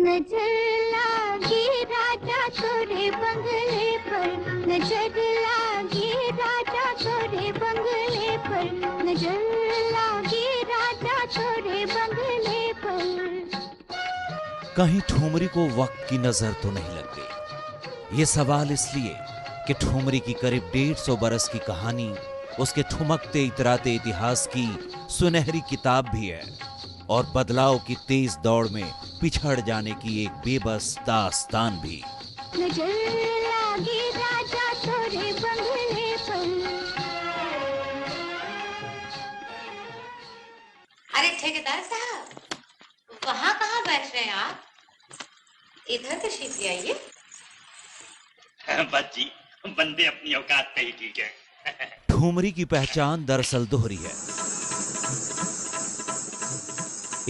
नजर लागी राजा तोरे बंगले पर, नजर लागी राजा तोरे बंगले पर, नजर लागी राजा तोरे बंगले पर। कहीं ठुमरी को वक्त की नजर तो नहीं लग गई? ये सवाल इसलिए कि ठुमरी की करीब 150 बरस की कहानी उसके ठुमकते इतराते इतिहास की सुनहरी किताब भी है, और बदलाव की तेज दौड़ में पिछड़ जाने की एक बेबस दास्तान भी। नजर लागी राजा तोरे बंगले पर। अरे ठेकेदार साहब, वहाँ कहाँ बैठ रहे हैं आप? इधर तशरीफ ले आइए। बस जी, बंदे अपनी औकात पे ही ठीक है। ठुमरी की पहचान दरअसल दोहरी है।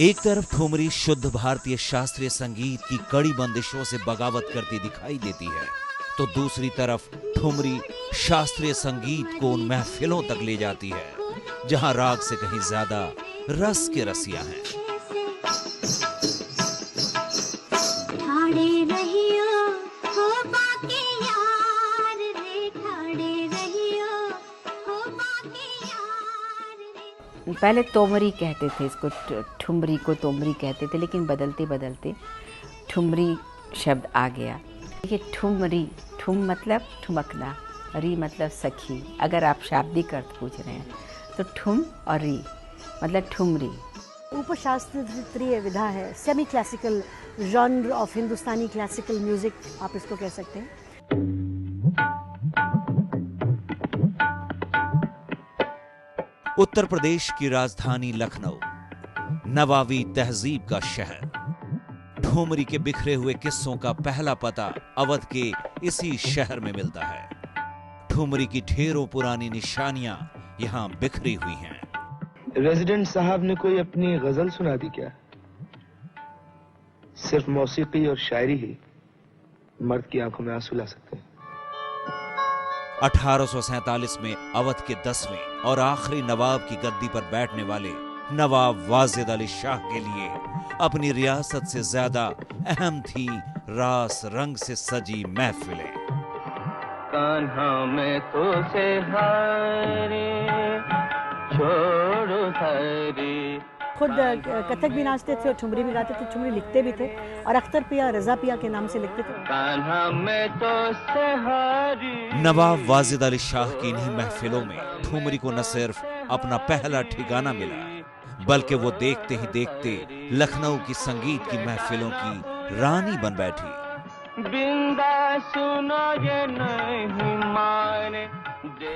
एक तरफ ठुमरी शुद्ध भारतीय शास्त्रीय संगीत की कड़ी बंदिशों से बगावत करती दिखाई देती है, तो दूसरी तरफ ठुमरी शास्त्रीय संगीत को उन महफिलों तक ले जाती है जहां राग से कहीं ज्यादा रस के रसिया हैं। पहले तोमरी कहते थे इसको, ठुमरी को तोमरी कहते थे, लेकिन बदलते बदलते ठुमरी शब्द आ गया। देखिए ठुमरी, ठुम मतलब ठुमकना, री मतलब सखी। अगर आप शाब्दिक अर्थ पूछ रहे हैं तो ठुम और री मतलब ठुमरी। उपशास्त्रीय विधा है, semi classical genre of Hindustani classical music आप इसको कह सकते हैं। उत्तर प्रदेश की राजधानी लखनऊ नवाबी तहजीब का शहर। ठुमरी के बिखरे हुए किस्सों का पहला पता अवध के इसी शहर में मिलता है। ठुमरी की ढेरों पुरानी निशानियां यहां बिखरी हुई हैं। रेजिडेंट साहब ने कोई अपनी गजल सुना दी क्या? सिर्फ मौसीकी और शायरी ही मर्द की आंखों में आंसू ला सकते हैं। 1847 में अवध के 10वें और आखिरी नवाब की गद्दी पर बैठने वाले नवाब वाजिद अली शाह के लिए अपनी रियासत से ज्यादा अहम थी रास रंग से सजी महफिलें। कान्हा में तो से हारे छोड़ो हरी। खुद कथक भी नाचते थे और ठुमरी भी गाते थे, ठुमरी लिखते भी थे और अख्तर पिया, रजा पिया के नाम से लिखते थे। कान्हा में तो से हारी। नवाब वाजिद अली शाह की इन्हीं महफिलों में ठुमरी को न सिर्फ अपना पहला ठिकाना मिला, बल्कि वो देखते ही देखते लखनऊ की संगीत की महफिलों की रानी बन बैठी। बिंदा सुनो ये नहीं माने।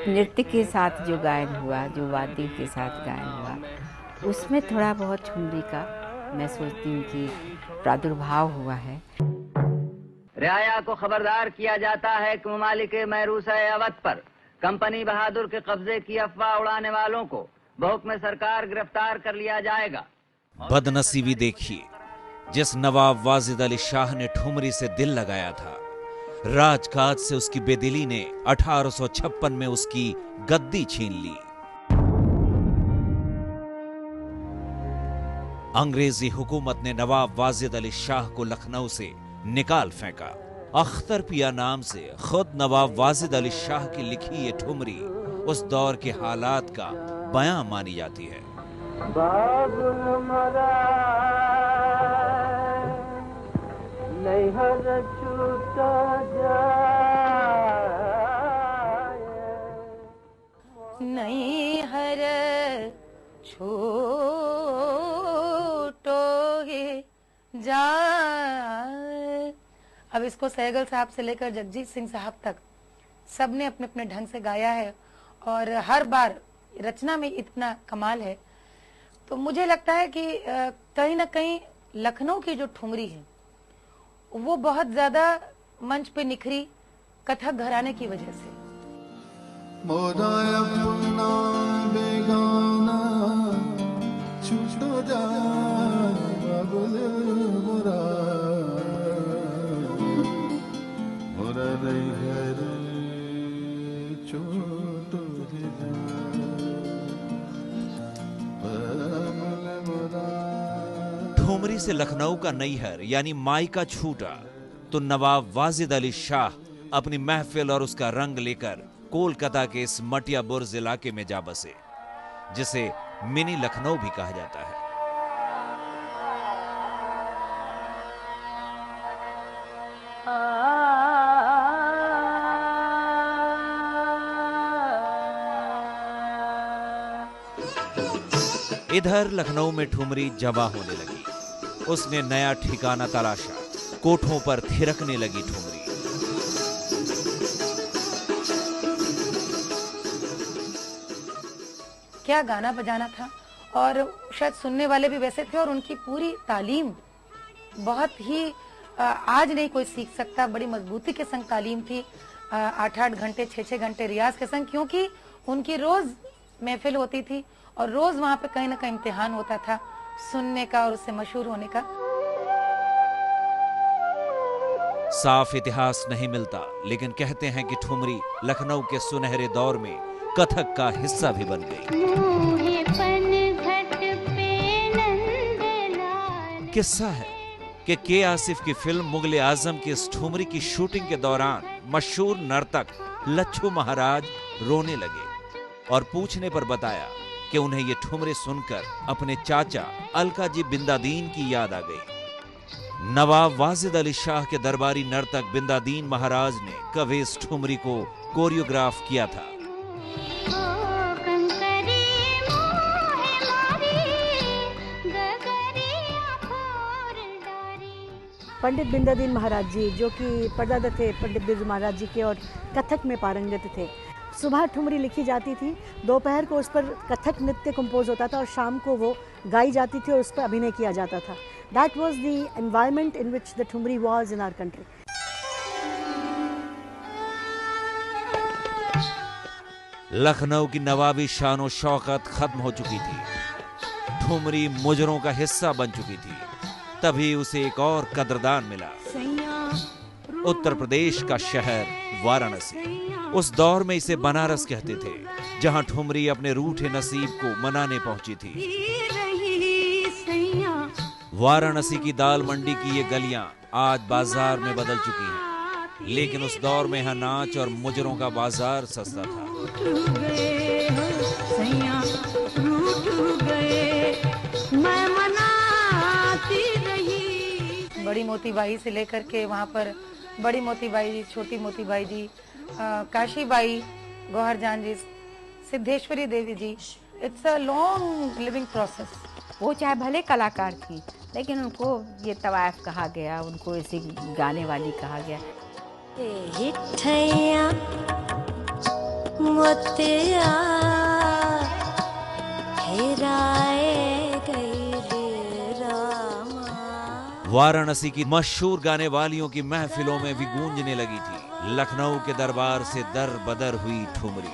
नृत्य के साथ जो गायन हुआ, जो वाद्य के साथ गायन हुआ, उसमें थोड़ा बहुत ठुमरी का मैं सोचती हूँ कि प्रादुर्भाव हुआ है। रियाया को खबरदार किया जाता है कि ममालिक महरूस अवध पर कंपनी बहादुर के कब्जे की अफवाह उड़ाने वालों को बहुक्म सरकार गिरफ्तार कर लिया जाएगा। बदनसीबी देखिए, जिस नवाब वाजिद अली शाह ने ठुमरी से दिल लगाया था, राजकाज से उसकी बेदिली ने 1856 में उसकी गद्दी छीन ली। अंग्रेजी हुकूमत ने नवाब वाजिद अली शाह को लखनऊ से निकाल फेंका। अख्तर पिया नाम से खुद नवाब वाजिद अली शाह की लिखी ये ठुमरी उस दौर के हालात का बयां मानी जाती है। नहीं हर छोटो जाए। अब इसको सहगल साहब से लेकर जगजीत सिंह साहब तक सबने अपने अपने ढंग से गाया है और हर बार रचना में इतना कमाल है। तो मुझे लगता है कि कहीं ना कहीं लखनऊ की जो ठुमरी है वो बहुत ज्यादा मंच पे निखरी कथक घराने की वजह से। ठुमरी से लखनऊ का नैहर यानी मायका छूटा तो नवाब वाजिद अली शाह अपनी महफिल और उसका रंग लेकर कोलकाता के इस मटिया बुर्ज इलाके में जा बसे, जिसे मिनी लखनऊ भी कहा जाता है। इधर लखनऊ में ठुमरी जवा होने लगी। उसने नया ठिकाना तलाशा, कोठों पर थिरकने लगी ठुमरी। क्या गाना बजाना था, और शायद सुनने वाले भी वैसे थे, और उनकी पूरी तालीम बहुत ही आज नहीं कोई सीख सकता, बड़ी मजबूती के संग तालीम थी। 8-8 घंटे 6-6 घंटे रियाज के संग, क्योंकि उनकी रोज महफिल होती थी और रोज वहां पे कहीं ना कहीं इम्तिहान होता था सुनने का और उससे मशहूर होने का। साफ इतिहास नहीं मिलता, लेकिन कहते हैं कि ठुमरी लखनऊ के सुनहरे दौर में कथक का हिस्सा भी बन गई। किस्सा है कि के आसिफ की फिल्म मुगले आजम की इस ठुमरी की शूटिंग के दौरान मशहूर नर्तक लच्छू महाराज रोने लगे और पूछने पर बताया कि उन्हें ये ठुमरे सुनकर अपने चाचा अलकाजी बिंदादीन की याद आ गई। नवाब वाजिद अली शाह के दरबारी नर्तक बिंदादीन महाराज ने कभी इस ठुमरी को कोरियोग्राफ किया था। पंडित बिंदादीन महाराज जी, जो कि परदादा थे पंडित बिरजू महाराज जी के और कथक में पारंगत थे। सुबह ठुमरी लिखी जाती थी, दोपहर को उस पर कथक नृत्य कंपोज होता था और शाम को वो गाई जाती थी और उस पर अभिनय किया जाता था। That was the environment in which the thumri was in our country. Lucknow की नवाबी शानो शौकत खत्म हो चुकी थी। ठुमरी मुजरों का हिस्सा बन चुकी थी। तभी उसे एक और कदरदान मिला, उत्तर प्रदेश का शहर वाराणसी। उस दौर में इसे बनारस कहते थे, जहां ठुमरी अपने रूठे नसीब को मनाने पहुंची थी। वाराणसी की दाल मंडी की ये गलियां आज बाजार में बदल चुकी हैं, लेकिन उस दौर में यहाँ नाच और मुजरों का बाजार सस्ता था। बड़ी मोतीबाई से लेकर के वहाँ पर बड़ी मोतीबाई जी, छोटी मोतीबाई जी, Kashibai, Gauhar Jaan ji, Siddheshwari Devi ji, it's a long living process. वो चाहे भले कलाकार थी, लेकिन उनको ये तवायफ कहा गया, उनको ऐसी गाने वाली कहा गया। वाराणसी की मशहूर गाने वालियों की महफिलों में भी गूंजने लगी थी। लखनऊ के दरबार से दर बदर हुई ठुमरी।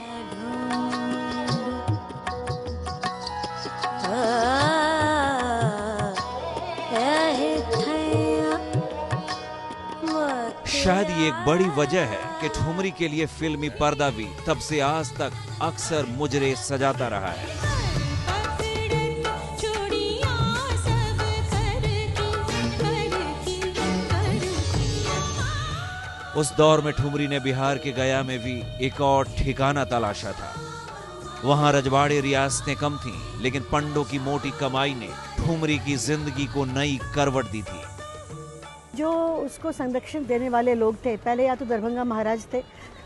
शायद ये एक बड़ी वजह है कि ठुमरी के लिए फिल्मी पर्दा भी तब से आज तक अक्सर मुजरे सजाता रहा है। उस दौर में ठुमरी ने बिहार के गया में भी एक और ठिकाना तलाशा था। वहां रजवाड़े रियासतें कम थीं, लेकिन पंडों की मोटी कमाई ने ठुमरी की जिंदगी को नई करवट दी थी। जो उसको संरक्षण देने वाले लोग थे, पहले या तो दरभंगा महाराज थे,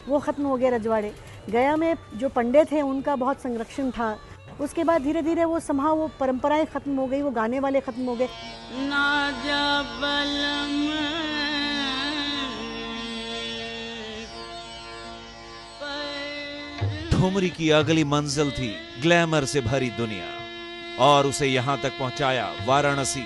वो खत्म हो गए रजवाड़े। गया में जो पंडित थे उनका बहुत संरक्षण था। उसके बाद धीरे धीरे वो समाह वो परंपराएं खत्म हो गई, वो गाने वाले खत्म हो गए। ठुमरी की अगली मंजिल थी ग्लैमर से भरी दुनिया, और उसे यहां तक पहुंचाया वाराणसी